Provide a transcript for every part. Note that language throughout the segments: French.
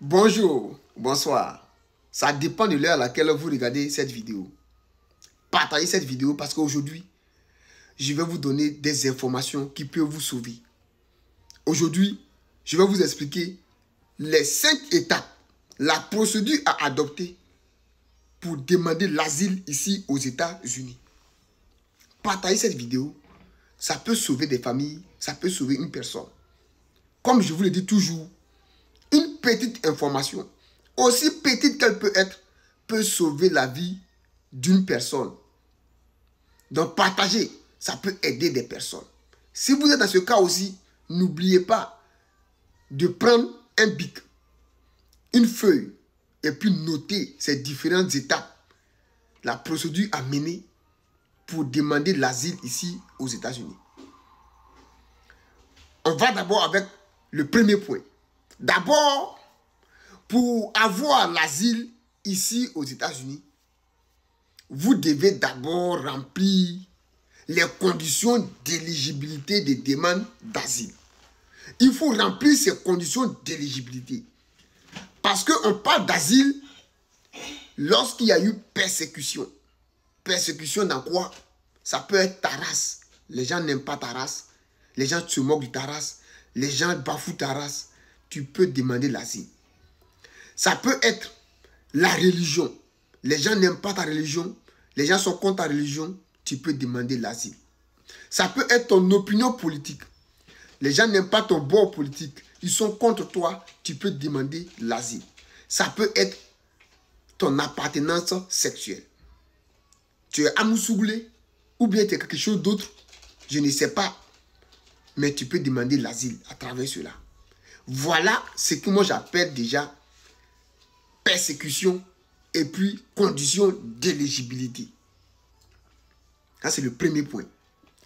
Bonjour, bonsoir. Ça dépend de l'heure à laquelle vous regardez cette vidéo. Partagez cette vidéo parce qu'aujourd'hui, je vais vous donner des informations qui peuvent vous sauver. Aujourd'hui, je vais vous expliquer les 5 étapes, la procédure à adopter pour demander l'asile ici aux États-Unis. Partagez cette vidéo, ça peut sauver des familles, ça peut sauver une personne. Comme je vous le dis toujours, une petite information, aussi petite qu'elle peut être, peut sauver la vie d'une personne. Donc partagez, ça peut aider des personnes. Si vous êtes dans ce cas aussi, n'oubliez pas de prendre un bic, une feuille, et puis noter ces différentes étapes, la procédure à mener pour demander l'asile ici aux États-Unis. On va d'abord avec le premier point. D'abord, pour avoir l'asile ici aux États-Unis, vous devez d'abord remplir les conditions d'éligibilité des demandes d'asile. Il faut remplir ces conditions d'éligibilité. Parce qu'on parle d'asile lorsqu'il y a eu persécution. Persécution dans quoi? Ça peut être ta race. Les gens n'aiment pas ta race. Les gens se moquent de ta race. Les gens bafouent ta race. Tu peux demander l'asile. Ça peut être la religion. Les gens n'aiment pas ta religion. Les gens sont contre ta religion. Tu peux demander l'asile. Ça peut être ton opinion politique. Les gens n'aiment pas ton bord politique. Ils sont contre toi. Tu peux demander l'asile. Ça peut être ton appartenance sexuelle. Tu es amoussouglé ou bien tu es quelque chose d'autre. Je ne sais pas. Mais tu peux demander l'asile à travers cela. Voilà ce que moi j'appelle déjà persécution et puis conditions d'éligibilité. Ça, c'est le premier point.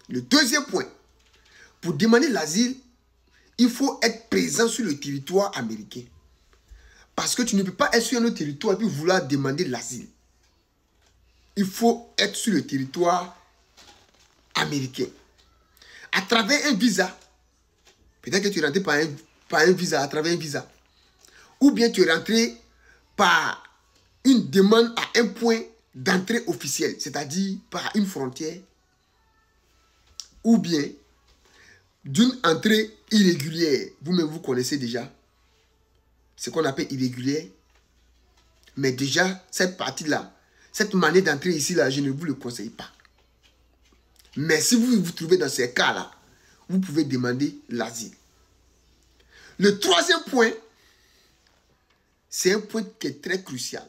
Le deuxième point, pour demander l'asile, il faut être présent sur le territoire américain. Parce que tu ne peux pas être sur un autre territoire et puis vouloir demander l'asile. Il faut être sur le territoire américain. À travers un visa, peut-être que tu es rentré par un visa, à travers un visa. Ou bien tu es rentré par une demande à un point d'entrée officielle, c'est-à-dire par une frontière, ou bien d'une entrée irrégulière. Vous-même, vous connaissez déjà ce qu'on appelle irrégulière. Mais déjà, cette partie-là, cette manière d'entrer ici, là, je ne vous le conseille pas. Mais si vous vous trouvez dans ces cas-là, vous pouvez demander l'asile. Le troisième point, c'est un point qui est très crucial.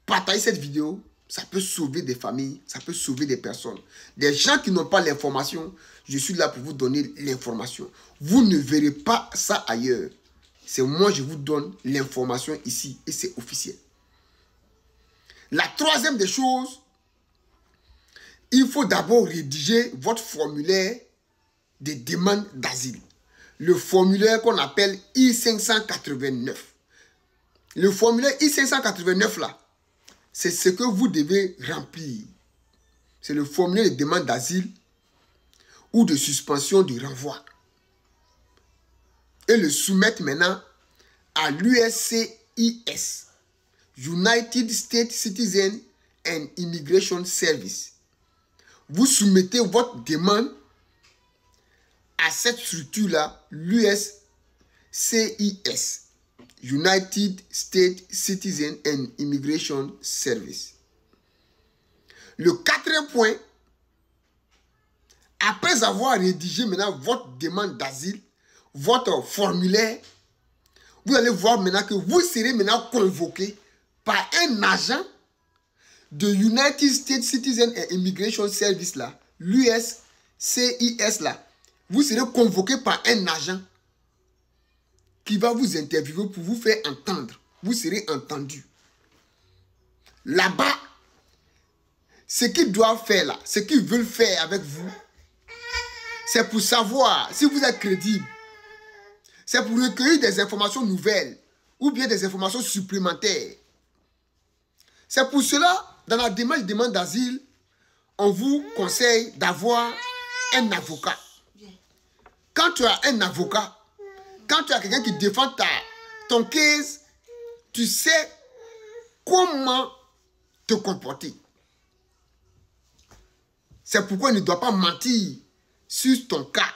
Partagez cette vidéo, ça peut sauver des familles, ça peut sauver des personnes. Des gens qui n'ont pas l'information, je suis là pour vous donner l'information. Vous ne verrez pas ça ailleurs. C'est moi, je vous donne l'information ici et c'est officiel. La troisième des choses, il faut d'abord rédiger votre formulaire de demande d'asile. Le formulaire qu'on appelle I-589. Le formulaire I-589 là, c'est ce que vous devez remplir. C'est le formulaire de demande d'asile ou de suspension du renvoi. Et le soumettre maintenant à l'USCIS, United States Citizen and Immigration Service. Vous soumettez votre demande à cette structure-là, l'USCIS, United States Citizen and Immigration Service. Le quatrième point, après avoir rédigé maintenant votre demande d'asile, votre formulaire, vous allez voir maintenant que vous serez maintenant convoqué par un agent de United States Citizen and Immigration Service là, l'USCIS là. Vous serez convoqué par un agent qui va vous interviewer pour vous faire entendre. Vous serez entendu. Là-bas, ce qu'ils doivent faire là, ce qu'ils veulent faire avec vous, c'est pour savoir si vous êtes crédible. C'est pour recueillir des informations nouvelles ou bien des informations supplémentaires. C'est pour cela, dans la démarche de demande d'asile, on vous conseille d'avoir un avocat. Quand tu as un avocat, quand tu as quelqu'un qui défend ton case, tu sais comment te comporter. C'est pourquoi il ne doit pas mentir sur ton cas.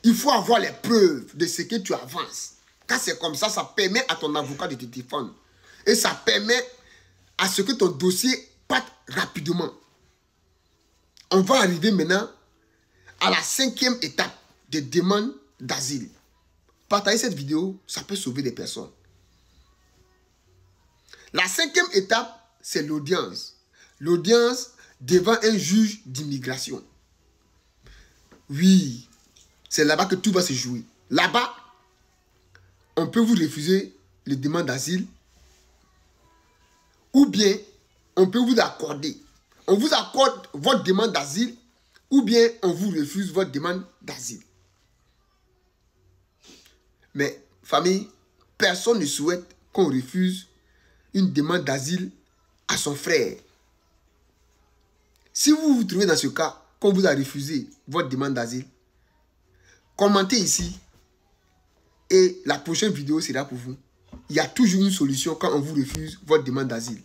Il faut avoir les preuves de ce que tu avances. Quand c'est comme ça, ça permet à ton avocat de te défendre. Et ça permet à ce que ton dossier parte rapidement. On va arriver maintenant à la 5e étape de demande d'asile. Partagez cette vidéo, ça peut sauver des personnes. La 5e étape, c'est l'audience. L'audience devant un juge d'immigration. Oui, c'est là-bas que tout va se jouer. Là-bas, on peut vous refuser les demandes d'asile ou bien on peut vous accorder. On vous accorde votre demande d'asile ou bien on vous refuse votre demande d'asile. Mais, famille, personne ne souhaite qu'on refuse une demande d'asile à son frère. Si vous vous trouvez dans ce cas, qu'on vous a refusé votre demande d'asile, commentez ici et la prochaine vidéo sera pour vous. Il y a toujours une solution quand on vous refuse votre demande d'asile.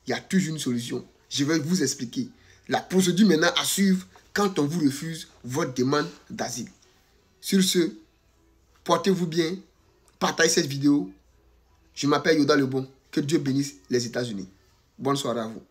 Il y a toujours une solution. Je vais vous expliquer la procédure maintenant à suivre quand on vous refuse votre demande d'asile. Sur ce, portez-vous bien, partagez cette vidéo. Je m'appelle Yoda Le Bon. Que Dieu bénisse les États-Unis. Bonne soirée à vous.